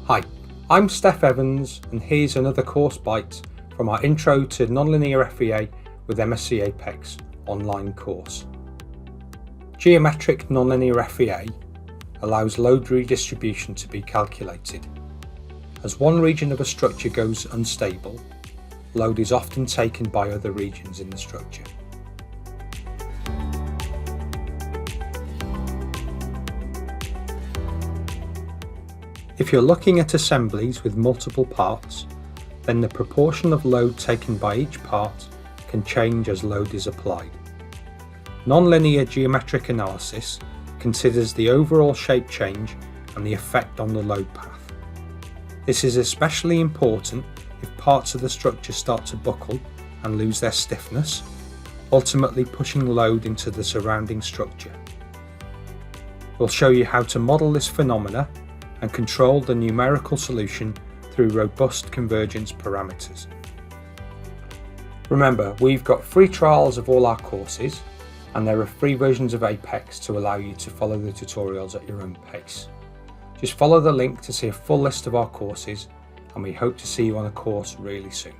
Hi, I'm Steph Evans and here's another course bite from our Intro to Non-Linear FEA with MSC Apex online course. Geometric non-linear FEA allows load redistribution to be calculated. As one region of a structure goes unstable, load is often taken by other regions in the structure. If you're looking at assemblies with multiple parts, then the proportion of load taken by each part can change as load is applied. Non-linear geometric analysis considers the overall shape change and the effect on the load path. This is especially important if parts of the structure start to buckle and lose their stiffness, ultimately pushing load into the surrounding structure. We'll show you how to model this phenomena and control the numerical solution through robust convergence parameters. Remember, we've got free trials of all our courses, and there are free versions of Apex to allow you to follow the tutorials at your own pace. Just follow the link to see a full list of our courses, and we hope to see you on a course really soon.